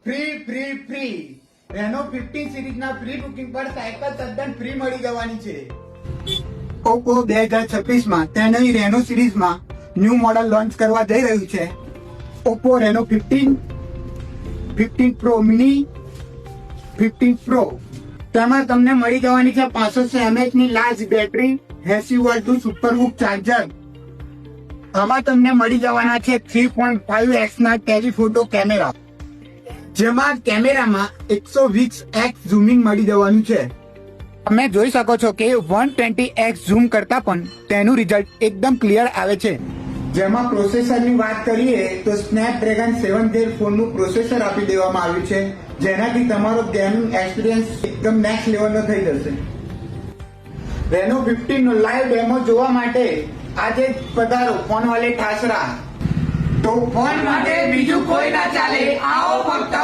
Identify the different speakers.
Speaker 1: Free રેનો 15 સિરીઝના pre booking પર cycle તદ્દન free મળી જવાની છે. ઓપ્પો 2026માં તેની રેનો સિરીઝમાં ન્યૂ મોડલ લોન્ચ કરવા જઈ રહ્યું છે. Oppo Reno 15 Pro Mini, 15 Pro. તેમાં તમને મળી જવાની છે 500 mAh ની લાર્જ બેટરી, 80 વોલ્ટનું સુપરહૂક ચાર્જર. આમાં તમને મળી જવાના છે 3.5x ના ટેલિફોટો કેમેરા, જેમાં કેમેરામાં 120x ઝૂમિંગ મળી જવાનું છે. તમે જોઈ શકો છો કે 120x ઝૂમ કરતા પણ તેનું રિઝલ્ટ એકદમ ક્લિયર આવે છે. જેમાં પ્રોસેસરની વાત કરીએ તો સ્નેપડ્રેગન 7 Gen 4 નું પ્રોસેસર આપી દેવામાં આવ્યું છે, જેનાથી તમારો ગેમિંગ એક્સપિરિયન્સ એકદમ નેક્સ્ટ લેવલનો થઈ જશે. રેનો 15 નો લાઈવ ડેમો જોવા માટે આજે જ પધારો ફોન વાલે ઠાસરા. તો ફોન માટે બીજું કોઈ ના ચાલે, આવો ફક્ત